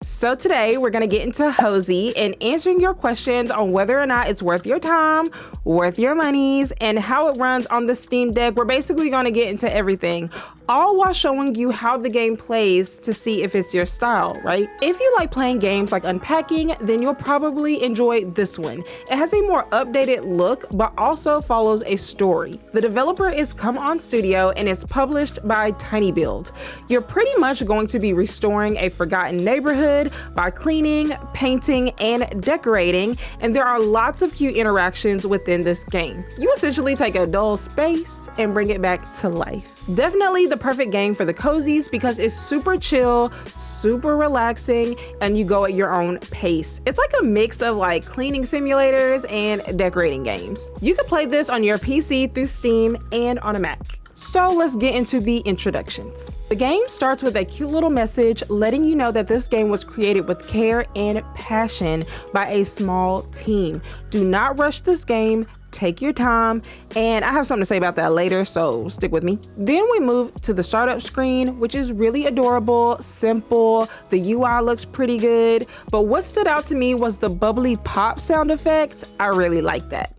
So today we're going to get into Hozy and answering your questions on whether or not it's worth your time, worth your monies, and how it runs on the Steam Deck. We're basically going to get into everything, all while showing you how the game plays to see if it's your style, right? If you like playing games like Unpacking, then you'll probably enjoy this one. It has a more updated look, but also follows a story. The developer is Come On Studio and is published by Tiny Build. You're pretty much going to be restoring a forgotten neighborhood by cleaning, painting, and decorating, and there are lots of cute interactions within this game. You essentially take a dull space and bring it back to life. Definitely the perfect game for the cozies because it's super chill, super relaxing, and you go at your own pace. It's like a mix of like cleaning simulators and decorating games. You can play this on your PC through Steam and on a Mac. So let's get into the introductions. The game starts with a cute little message letting you know that this game was created with care and passion by a small team. Do not rush this game. Take your time, and I have something to say about that later, so stick with me. Then we move to the startup screen, which is really adorable, simple. The UI looks pretty good, but what stood out to me was the bubbly pop sound effect. I really like that.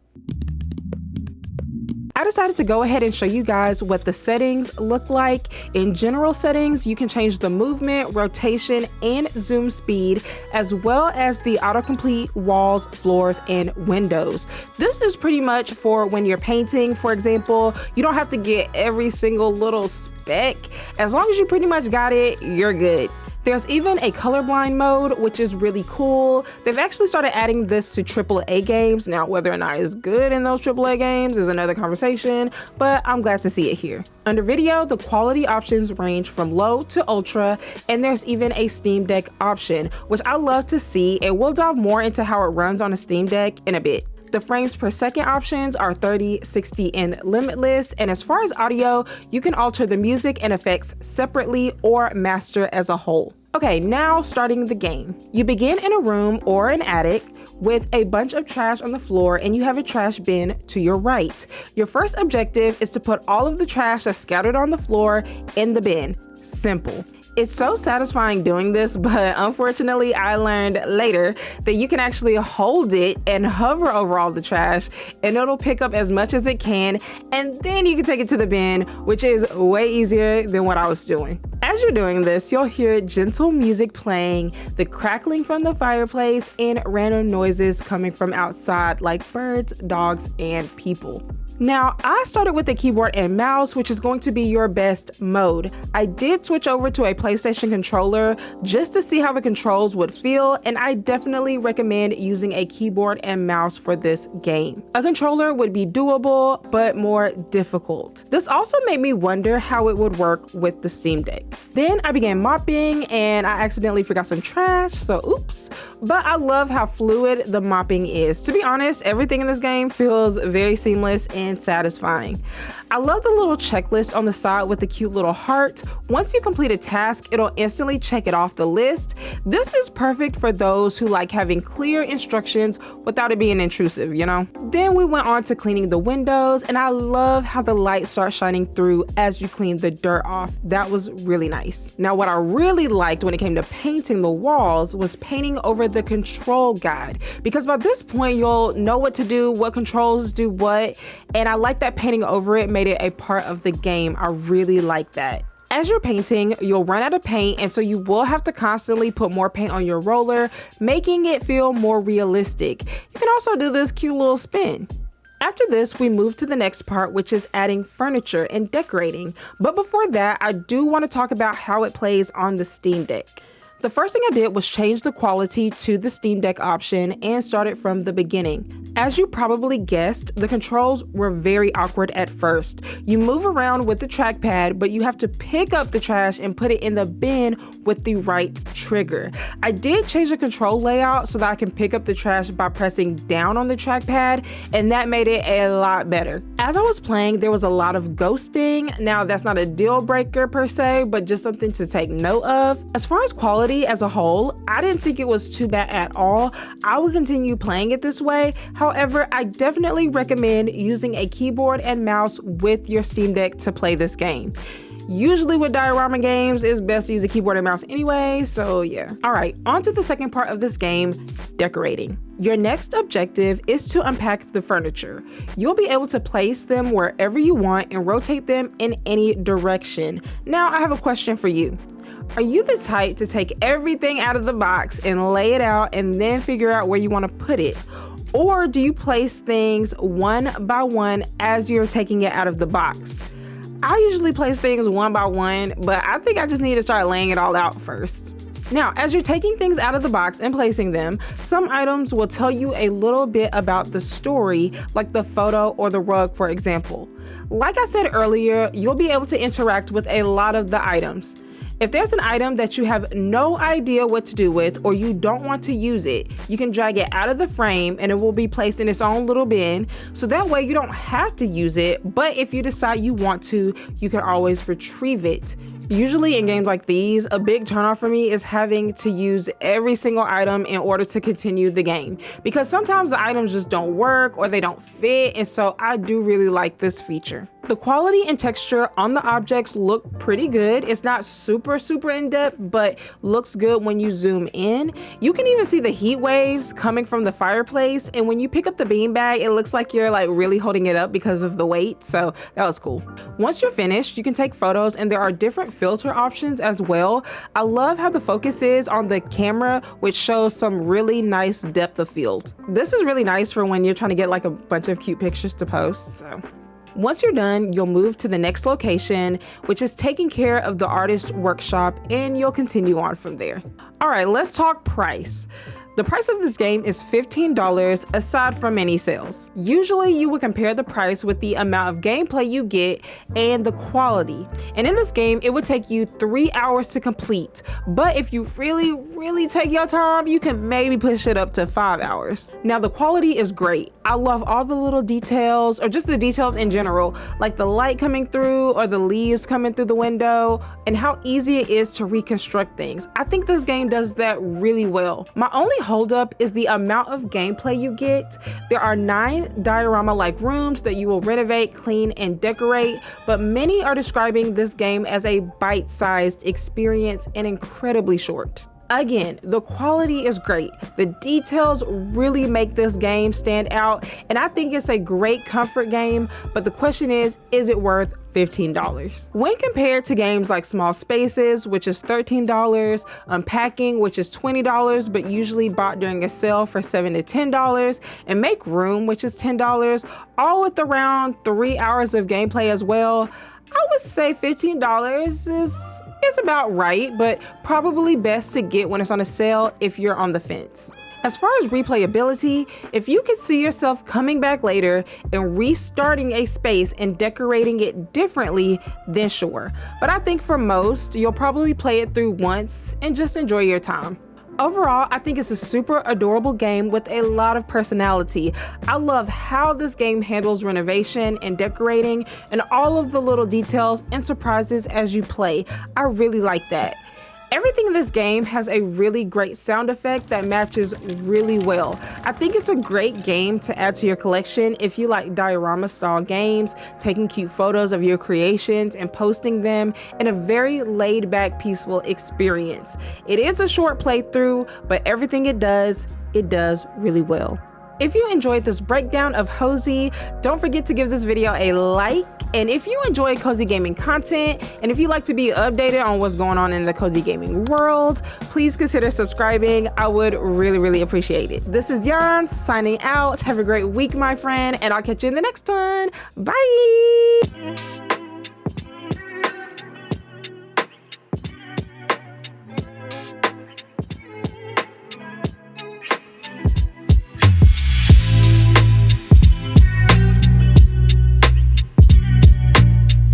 I decided to go ahead and show you guys what the settings look like. In general settings, you can change the movement, rotation, and zoom speed, as well as the autocomplete walls, floors, and windows. This is pretty much for when you're painting, for example. You don't have to get every single little speck. As long as you pretty much got it, you're good. There's even a colorblind mode, which is really cool. They've actually started adding this to AAA games. Now, whether or not it's good in those AAA games is another conversation, but I'm glad to see it here. Under video, the quality options range from low to ultra, and there's even a Steam Deck option, which I love to see, and we'll dive more into how it runs on a Steam Deck in a bit. The frames per second options are 30, 60, and limitless. And as far as audio, you can alter the music and effects separately or master as a whole. Okay, now starting the game. You begin in a room or an attic with a bunch of trash on the floor, and you have a trash bin to your right. Your first objective is to put all of the trash that's scattered on the floor in the bin. Simple. It's so satisfying doing this, but unfortunately I learned later that you can actually hold it and hover over all the trash and it'll pick up as much as it can, and then you can take it to the bin, which is way easier than what I was doing. As you're doing this, you'll hear gentle music playing, the crackling from the fireplace, and random noises coming from outside like birds, dogs, and people. Now, I started with the keyboard and mouse, which is going to be your best mode. I did switch over to a PlayStation controller just to see how the controls would feel, and I definitely recommend using a keyboard and mouse for this game. A controller would be doable, but more difficult. This also made me wonder how it would work with the Steam Deck. Then I began mopping, and I accidentally forgot some trash, so oops. But I love how fluid the mopping is. To be honest, everything in this game feels very seamless and satisfying. I love the little checklist on the side with the cute little heart. Once you complete a task, it'll instantly check it off the list. This is perfect for those who like having clear instructions without it being intrusive, you know? Then we went on to cleaning the windows, and I love how the light starts shining through as you clean the dirt off. That was really nice. Now, what I really liked when it came to painting the walls was painting over the control guide, because by this point you'll know what to do, what controls do what, and I like that painting over it made it a part of the game. I really like that. As you're painting, you'll run out of paint, and so you will have to constantly put more paint on your roller, making it feel more realistic. You can also do this cute little spin. After this, we move to the next part, which is adding furniture and decorating. But before that, I do want to talk about how it plays on the Steam Deck. The first thing I did was change the quality to the Steam Deck option and start it from the beginning. As you probably guessed, the controls were very awkward at first. You move around with the trackpad, but you have to pick up the trash and put it in the bin with the right trigger. I did change the control layout so that I can pick up the trash by pressing down on the trackpad, and that made it a lot better. As I was playing, there was a lot of ghosting. Now, that's not a deal breaker per se, but just something to take note of. As far as quality as a whole, I didn't think it was too bad at all. I would continue playing it this way. However, I definitely recommend using a keyboard and mouse with your Steam Deck to play this game. Usually with diorama games, it's best to use a keyboard and mouse anyway, so yeah. All right, on to the second part of this game, decorating. Your next objective is to unpack the furniture. You'll be able to place them wherever you want and rotate them in any direction. Now, I have a question for you. Are you the type to take everything out of the box and lay it out and then figure out where you want to put it? Or do you place things one by one as you're taking it out of the box? I usually place things one by one, but I think I just need to start laying it all out first. Now, as you're taking things out of the box and placing them, some items will tell you a little bit about the story, like the photo or the rug, for example. Like I said earlier, you'll be able to interact with a lot of the items. If there's an item that you have no idea what to do with or you don't want to use it, you can drag it out of the frame and it will be placed in its own little bin. So that way you don't have to use it, but if you decide you want to, you can always retrieve it. Usually in games like these, a big turnoff for me is having to use every single item in order to continue the game, because sometimes the items just don't work or they don't fit, and so I do really like this feature. The quality and texture on the objects look pretty good. It's not super in depth, but looks good when you zoom in. You can even see the heat waves coming from the fireplace, and when you pick up the beanbag, it looks like you're like really holding it up because of the weight, so that was cool. Once you're finished, you can take photos, and there are different filter options as well. I love how the focus is on the camera, which shows some really nice depth of field. This is really nice for when you're trying to get like a bunch of cute pictures to post, so. Once you're done, you'll move to the next location, which is taking care of the artist workshop, and you'll continue on from there. All right, let's talk price. The price of this game is $15 aside from any sales. Usually you would compare the price with the amount of gameplay you get and the quality. And in this game, it would take you 3 hours to complete. But if you really take your time, you can maybe push it up to 5 hours. Now the quality is great. I love all the little details, or just the details in general, like the light coming through or the leaves coming through the window, and how easy it is to reconstruct things. I think this game does that really well. My only holdup is the amount of gameplay you get. There are 9 diorama-like rooms that you will renovate, clean, and decorate, but many are describing this game as a bite-sized experience and incredibly short. Again, the quality is great. The details really make this game stand out, and I think it's a great comfort game, but the question is it worth $15? When compared to games like Small Spaces, which is $13, Unpacking, which is $20, but usually bought during a sale for $7 to $10, and Make Room, which is $10, all with around 3 hours of gameplay as well, I would say $15 is about right, but probably best to get when it's on a sale if you're on the fence. As far as replayability, if you could see yourself coming back later and restarting a space and decorating it differently, then sure. But I think for most, you'll probably play it through once and just enjoy your time. Overall, I think it's a super adorable game with a lot of personality. I love how this game handles renovation and decorating and all of the little details and surprises as you play. I really like that. Everything in this game has a really great sound effect that matches really well. I think it's a great game to add to your collection if you like diorama style games, taking cute photos of your creations and posting them in a very laid back, peaceful experience. It is a short playthrough, but everything it does really well. If you enjoyed this breakdown of Hozy, don't forget to give this video a like. And if you enjoy cozy gaming content, and if you'd like to be updated on what's going on in the cozy gaming world, please consider subscribing. I would really appreciate it. This is Yans signing out. Have a great week, my friend, and I'll catch you in the next one. Bye.